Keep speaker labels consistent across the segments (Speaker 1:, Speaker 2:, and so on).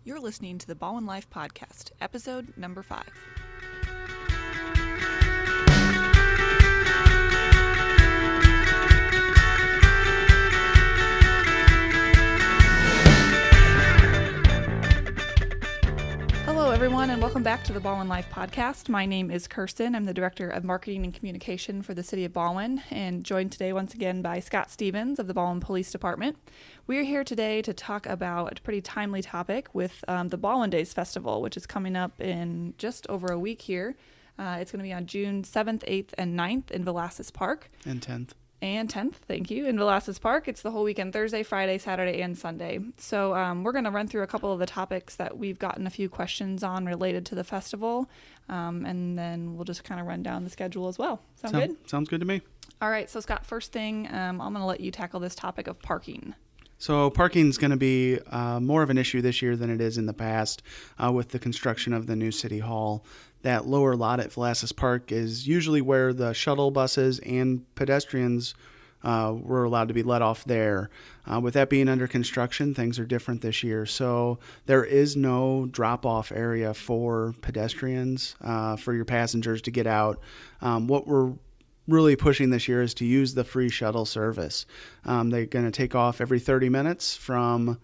Speaker 1: You're listening to the Ballwin Life Podcast, episode number 5. Hello, everyone, and welcome back to the Ballwin Life Podcast. My name is Kirsten. I'm the Director of Marketing and Communication for the City of Ballwin, and joined today once again by Scott Stevens of the Ballwin Police Department. We are here today to talk about a pretty timely topic with the Ballwin Days Festival, which is coming up in just over a week here. It's going to be on June 7th, 8th, and 9th in Velasquez Park.
Speaker 2: And 10th.
Speaker 1: And 10th, thank you, in Velasquez Park. It's the whole weekend, Thursday, Friday, Saturday, and Sunday. So we're going to run through a couple of the topics that we've gotten a few questions on related to the festival, and then we'll just kind of run down the schedule as well. Sound good?
Speaker 2: Sounds good to me.
Speaker 1: All right, so Scott, first thing, I'm going to let you tackle this topic of parking.
Speaker 2: So parking is going to be more of an issue this year than it is in the past with the construction of the new City Hall. That lower lot at Velasquez Park is usually where the shuttle buses and pedestrians were allowed to be let off there. With that being under construction, things are different this year. So there is no drop-off area for pedestrians, for your passengers to get out. What we're really pushing this year is to use the free shuttle service. They're going to take off every 30 minutes from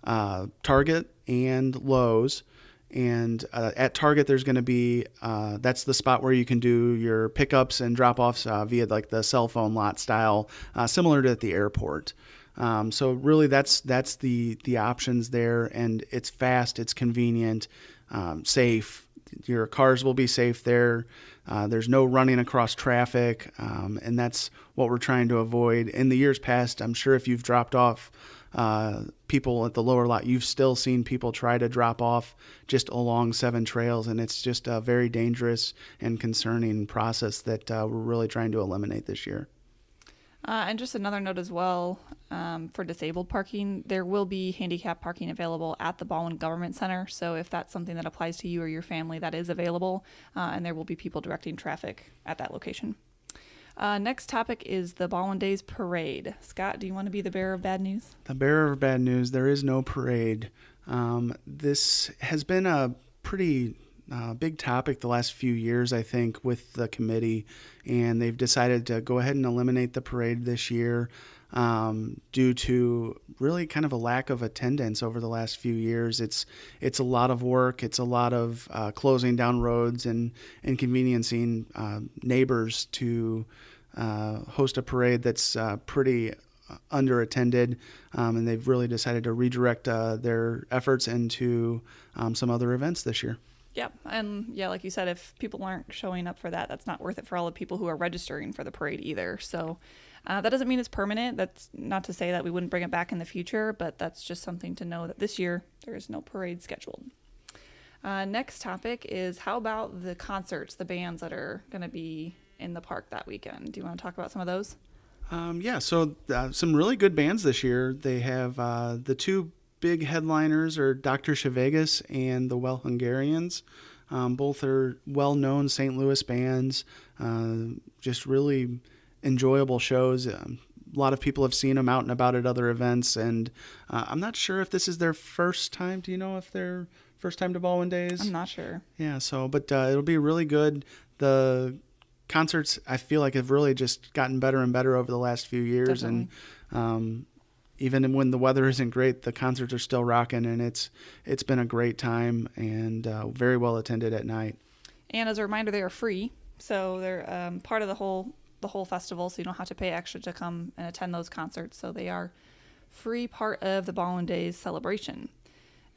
Speaker 2: Target and Lowe's. And at Target, there's going to be, that's the spot where you can do your pickups and drop-offs via like the cell phone lot style, similar to at the airport. So really that's the options there, and it's fast, it's convenient, safe. Your cars will be safe there. There's no running across traffic, and that's what we're trying to avoid. In the years past, I'm sure if you've dropped off people at the lower lot, you've still seen people try to drop off just along 7 trails, and it's just a very dangerous and concerning process that we're really trying to eliminate this year.
Speaker 1: And just another note as well, for disabled parking, there will be handicap parking available at the Ballwin Government Center. So if that's something that applies to you or your family, that is available, and there will be people directing traffic at that location. Next topic is the Ballwin Days Parade. Scott, do you want to be the bearer of bad news?
Speaker 2: The bearer of bad news, there is no parade. This has been a pretty big topic the last few years, I think, with the committee, and they've decided to go ahead and eliminate the parade this year due to really kind of a lack of attendance over the last few years. It's a lot of work. It's a lot of closing down roads and inconveniencing neighbors to host a parade that's pretty underattended, and they've really decided to redirect their efforts into some other events this year.
Speaker 1: Yeah, and yeah, like you said, if people aren't showing up for that, that's not worth it for all the people who are registering for the parade either. So that doesn't mean it's permanent. That's not to say that we wouldn't bring it back in the future, but that's just something to know that this year there is no parade scheduled. Next topic is, how about the concerts, the bands that are going to be in the park that weekend? Do you want to talk about some of those?
Speaker 2: So some really good bands this year. They have the 2 big headliners are Dr. Chevegas and the Well Hungarians. Both are well-known St. Louis bands, just really enjoyable shows. A lot of people have seen them out and about at other events, and I'm not sure if this is their first time. Do you know if they're first time to Ballwin Days?
Speaker 1: I'm not sure.
Speaker 2: Yeah, but it'll be really good. The concerts, I feel like, have really just gotten better and better over the last few years.
Speaker 1: Definitely.
Speaker 2: And even when the weather isn't great, the concerts are still rocking, and it's been a great time and very well attended at night. And
Speaker 1: as a reminder, they are free, so they're part of the whole festival, so you don't have to pay extra to come and attend those concerts. So they are free part of the Ballwin Days celebration.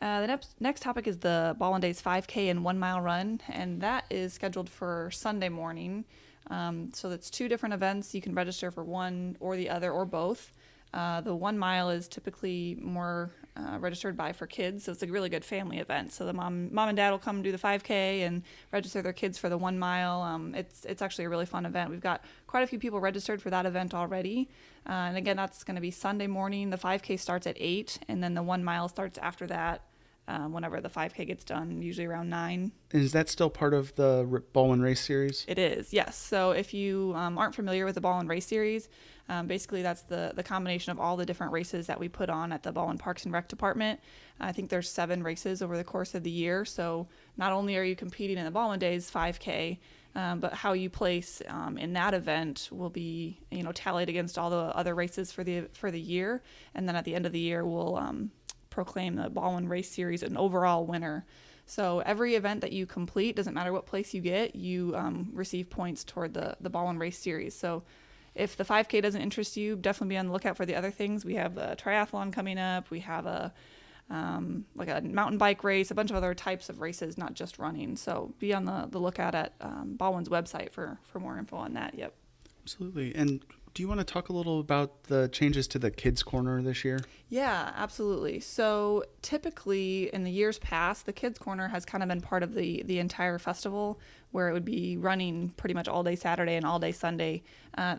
Speaker 1: The next topic is the Ballwin Days 5K and 1 mile run, and that is scheduled for Sunday morning. So that's 2 different events. You can register for one or the other or both. The 1 mile is typically more registered for kids, so it's a really good family event. So the mom and dad will come do the 5K and register their kids for the 1 mile. It's actually a really fun event. We've got quite a few people registered for that event already. And again, that's going to be Sunday morning. The 5K starts at 8, and then the 1 mile starts after that whenever the 5K gets done, usually around 9.
Speaker 2: And is that still part of the Ballwin Race Series?
Speaker 1: It is, yes. So if you aren't familiar with the Ballwin Race Series, basically that's the combination of all the different races that we put on at the Ballwin Parks and Rec Department. I think there's 7 races over the course of the year. So not only are you competing in the Ballwin Days 5K, but how you place in that event will be, tallied against all the other races for the year, and then at the end of the year we'll proclaim the Ballwin Race Series an overall winner. So every event that you complete, doesn't matter what place you get, you receive points toward the Ballwin Race Series. So if the 5K doesn't interest you, definitely be on the lookout for the other things. We have the triathlon coming up. We have a mountain bike race, a bunch of other types of races, not just running. So be on the lookout at Ballwin's website for more info on that. Yep.
Speaker 2: Absolutely. And do you want to talk a little about the changes to the Kids Corner this year?
Speaker 1: Yeah, absolutely. So typically in the years past, the Kids Corner has kind of been part of the entire festival, where it would be running pretty much all day Saturday and all day Sunday.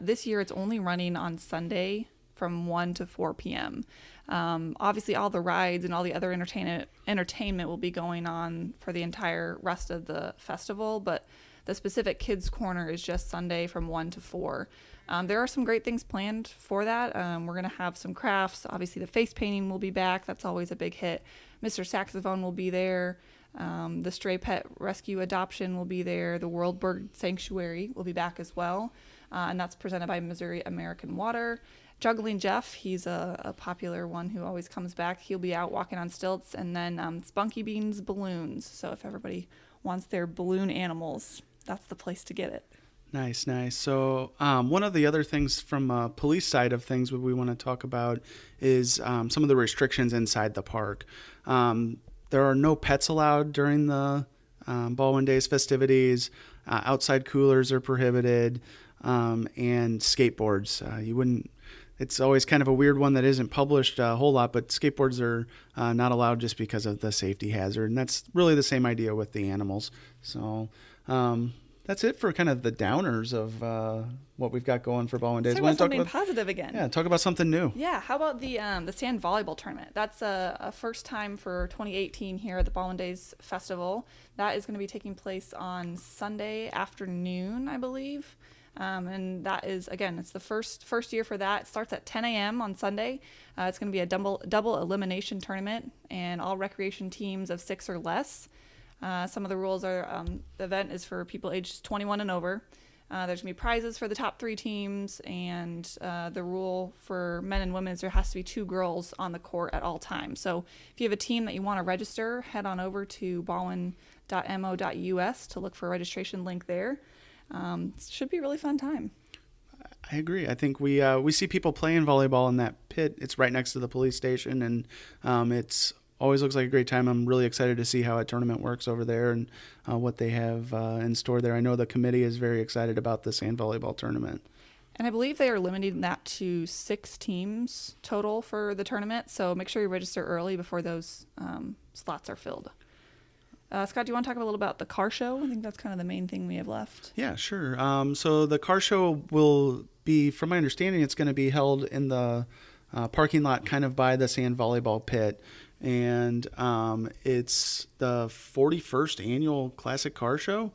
Speaker 1: This year it's only running on Sunday from 1 to 4 p.m. Obviously all the rides and all the other entertainment will be going on for the entire rest of the festival, but the specific Kids Corner is just Sunday from 1 to 4. There are some great things planned for that. We're going to have some crafts. Obviously, the face painting will be back. That's always a big hit. Mr. Saxophone will be there. The Stray Pet Rescue Adoption will be there. The World Bird Sanctuary will be back as well. And that's presented by Missouri American Water. Juggling Jeff, he's a popular one who always comes back. He'll be out walking on stilts. And then Spunky Beans Balloons. So if everybody wants their balloon animals, that's the place to get it.
Speaker 2: Nice. So one of the other things from a police side of things we want to talk about is some of the restrictions inside the park. There are no pets allowed during the Ballwin Days festivities. Outside coolers are prohibited, and skateboards. You wouldn't. It's always kind of a weird one that isn't published a whole lot, but skateboards are not allowed just because of the safety hazard, and that's really the same idea with the animals. So. That's it for kind of the downers of what we've got going for Ballwin Days.
Speaker 1: Talk about something positive again.
Speaker 2: Yeah, talk about something new.
Speaker 1: Yeah, how about the sand volleyball tournament? That's a first time for 2018 here at the Ballwin Days Festival. That is going to be taking place on Sunday afternoon, I believe. And that is, again, it's the first year for that. It starts at 10 a.m. on Sunday. It's going to be a double elimination tournament, and all recreation teams of 6 or less. Some of the rules are the event is for people aged 21 and over. There's going to be prizes for the top 3 teams, and the rule for men and women is there has to be 2 girls on the court at all times. So if you have a team that you want to register, head on over to ballwin.mo.us to look for a registration link there. It should be a really fun time.
Speaker 2: I agree. I think we see people playing volleyball in that pit. It's right next to the police station, and it's always looks like a great time. I'm really excited to see how a tournament works over there and what they have in store there. I know the committee is very excited about the sand volleyball tournament.
Speaker 1: And I believe they are limiting that to 6 teams total for the tournament. So make sure you register early before those slots are filled. Scott, do you want to talk a little about the car show? I think that's kind of the main thing we have left.
Speaker 2: Yeah, sure. So the car show will be, from my understanding, it's going to be held in the parking lot kind of by the sand volleyball pit. And it's the 41st annual Classic Car Show,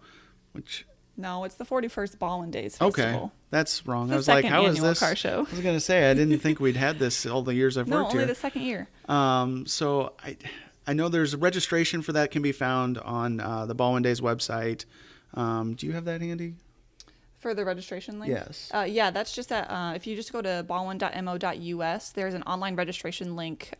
Speaker 2: which...
Speaker 1: No, it's the 41st Ballwin Days Festival.
Speaker 2: Okay, that's wrong.
Speaker 1: I
Speaker 2: was like, how is this?
Speaker 1: Car show.
Speaker 2: I was going to say, I didn't think we'd had this all the years I've worked here.
Speaker 1: No, only the second year.
Speaker 2: So I know there's a registration for that can be found on the Ballwin Days website. Do you have that handy?
Speaker 1: For the registration link?
Speaker 2: Yes.
Speaker 1: Yeah, that's just that. If you just go to ballwin.mo.us, there's an online registration link.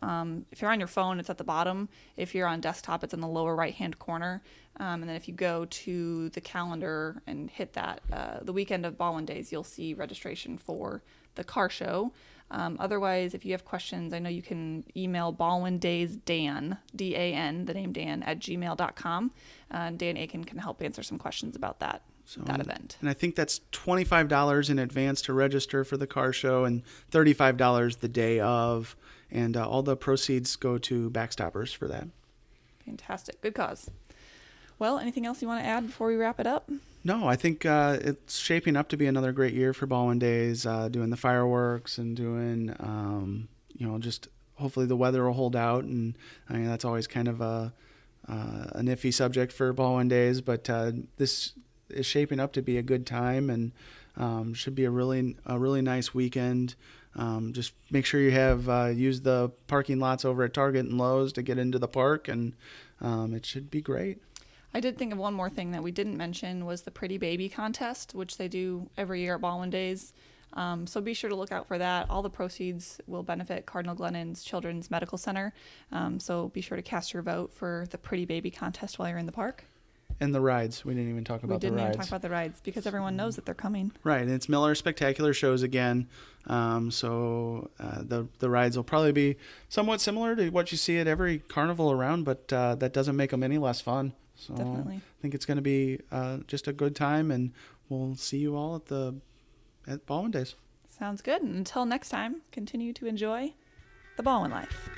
Speaker 1: If you're on your phone, it's at the bottom. If you're on desktop, it's in the lower right-hand corner. And then if you go to the calendar and hit that, the weekend of Ballwin Days, you'll see registration for the car show. Otherwise, if you have questions, I know you can email ballwindaysdan, D-A-N, the name Dan, at gmail.com. Dan Aiken can help answer some questions about that. That event.
Speaker 2: And I think that's $25 in advance to register for the car show and $35 the day of. And all the proceeds go to Backstoppers for that.
Speaker 1: Fantastic. Good cause. Well, anything else you want to add before we wrap it up?
Speaker 2: No, I think it's shaping up to be another great year for Ballwin Days, doing the fireworks and doing, just hopefully the weather will hold out, and I mean that's always kind of an iffy subject for Ballwin Days, but this is shaping up to be a good time, and should be a really nice weekend. Just make sure you have use the parking lots over at Target and Lowe's to get into the park, and it should be great.
Speaker 1: I did think of one more thing that we didn't mention was the Pretty Baby contest, which they do every year at Ballwin Days. So be sure to look out for that. All the proceeds will benefit Cardinal Glennon's Children's Medical Center. So be sure to cast your vote for the Pretty Baby contest while you're in the park.
Speaker 2: And the rides. We didn't even talk about the rides.
Speaker 1: We didn't even talk about the rides because everyone knows that they're coming.
Speaker 2: Right, and it's Miller Spectacular Shows again. So the rides will probably be somewhat similar to what you see at every carnival around, but that doesn't make them any less fun. So
Speaker 1: Definitely.
Speaker 2: I think it's going to be just a good time, and we'll see you all at Ballwin Days.
Speaker 1: Sounds good. And until next time, continue to enjoy the Ballwin life.